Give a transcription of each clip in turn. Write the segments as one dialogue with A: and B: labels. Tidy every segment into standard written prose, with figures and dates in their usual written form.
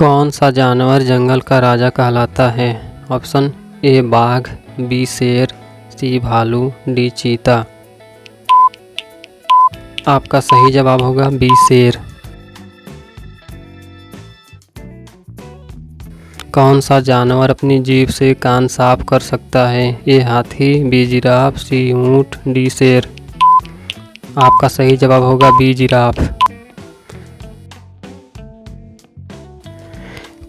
A: कौन सा जानवर जंगल का राजा कहलाता है? ऑप्शन ए बाघ, बी शेर, सी भालू, डी चीता। आपका सही जवाब होगा बी शेर। कौन सा जानवर अपनी जीभ से कान साफ कर सकता है? ए हाथी, बी जिराफ, सी ऊंट, डी शेर। आपका सही जवाब होगा बी जिराफ।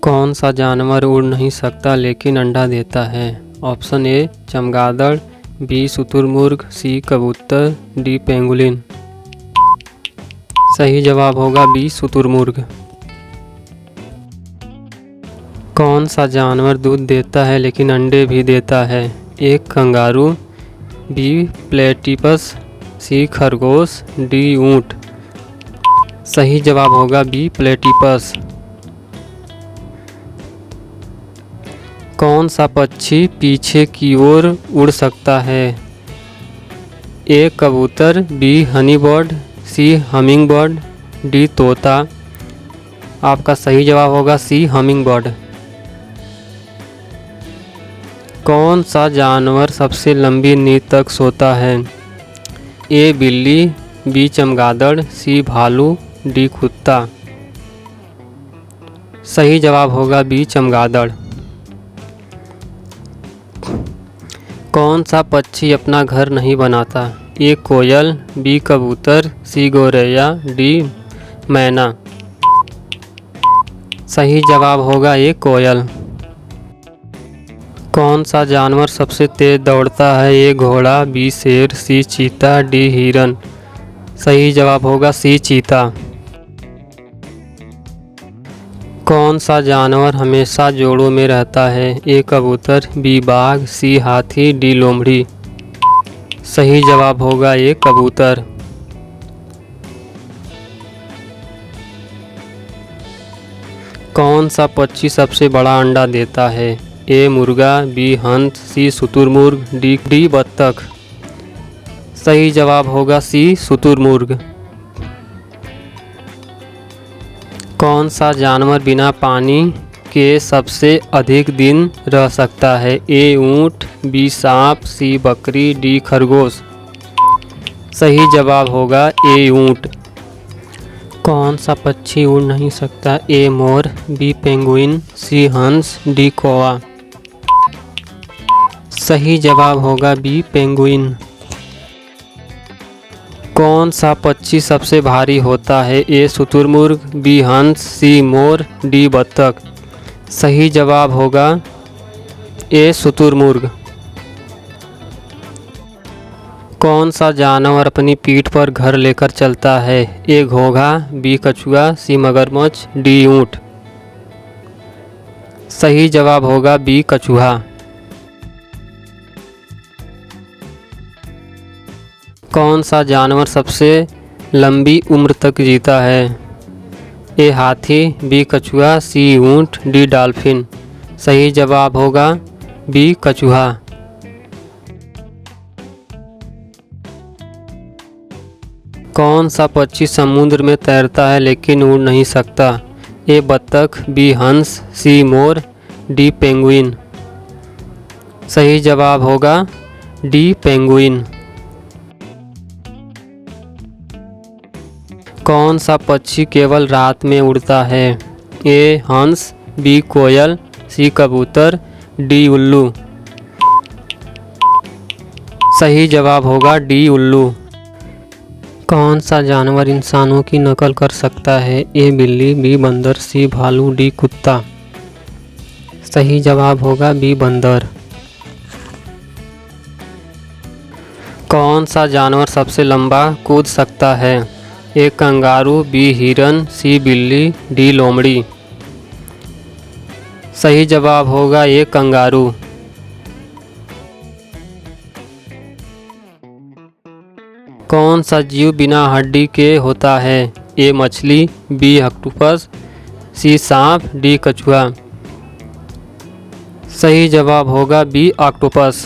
A: कौन सा जानवर उड़ नहीं सकता लेकिन अंडा देता है? ऑप्शन ए चमगादड़, बी शुतुरमुर्ग, सी कबूतर, डी पेंगुलिन। सही जवाब होगा बी शुतुरमुर्ग। कौन सा जानवर दूध देता है लेकिन अंडे भी देता है? ए कंगारू, बी प्लेटिपस, सी खरगोश, डी ऊंट। सही जवाब होगा बी प्लेटिपस। कौन सा पक्षी पीछे की ओर उड़ सकता है? ए कबूतर, बी हनी बर्ड, सी हमिंग बर्ड, डी तोता। आपका सही जवाब होगा सी हमिंग बर्ड। कौन सा जानवर सबसे लंबी नींद तक सोता है? ए बिल्ली, बी चमगादड़, सी भालू, डी कुत्ता। सही जवाब होगा बी चमगादड़। कौन सा पक्षी अपना घर नहीं बनाता? ए कोयल, बी कबूतर, सी गौरैया, डी मैना। सही जवाब होगा ए कोयल। कौन सा जानवर सबसे तेज दौड़ता है? ए घोड़ा, बी शेर, सी चीता, डी हिरन। सही जवाब होगा सी चीता। कौन सा जानवर हमेशा जोड़ों में रहता है? ए कबूतर, बी बाघ, सी हाथी, डी लोमड़ी। सही जवाब होगा ए कबूतर। कौन सा पक्षी सबसे बड़ा अंडा देता है? ए मुर्गा, बी हंस, सी शुतुरमुर्ग, डी बत्तख। सही जवाब होगा सी शुतुरमुर्ग। कौन सा जानवर बिना पानी के सबसे अधिक दिन रह सकता है? ए ऊंट, बी सांप, सी बकरी, डी खरगोश। सही जवाब होगा ए ऊंट। कौन सा पक्षी उड़ नहीं सकता? ए मोर, बी पेंगुइन, सी हंस, डी कौवा। सही जवाब होगा बी पेंगुइन। कौन सा पक्षी सबसे भारी होता है? ए शुतुरमुर्ग, बी हंस, सी मोर, डी बत्तख। सही जवाब होगा ए शुतुरमुर्ग। कौन सा जानवर अपनी पीठ पर घर लेकर चलता है? ए घोंघा, बी कछुआ, सी मगरमच्छ, डी ऊंट। सही जवाब होगा बी कछुआ। कौन सा जानवर सबसे लंबी उम्र तक जीता है? ए हाथी, बी कछुआ, सी ऊंट, डी डॉल्फिन। सही जवाब होगा बी कछुआ। कौन सा पक्षी समुद्र में तैरता है लेकिन उड़ नहीं सकता? ए बत्तख, बी हंस, सी मोर, डी पेंगुइन। सही जवाब होगा डी पेंगुइन। कौन सा पक्षी केवल रात में उड़ता है? ए हंस, बी कोयल, सी कबूतर, डी उल्लू। सही जवाब होगा डी उल्लू। कौन सा जानवर इंसानों की नकल कर सकता है? ए बिल्ली, बी बंदर, सी भालू, डी कुत्ता। सही जवाब होगा बी बंदर। कौन सा जानवर सबसे लंबा कूद सकता है? ए कंगारू, बी हिरन, सी बिल्ली, डी लोमड़ी। सही जवाब होगा ए कंगारू। कौन सा जीव बिना हड्डी के होता है? ए मछली, बी ऑक्टोपस, सी सांप, डी कछुआ। सही जवाब होगा बी ऑक्टोपस।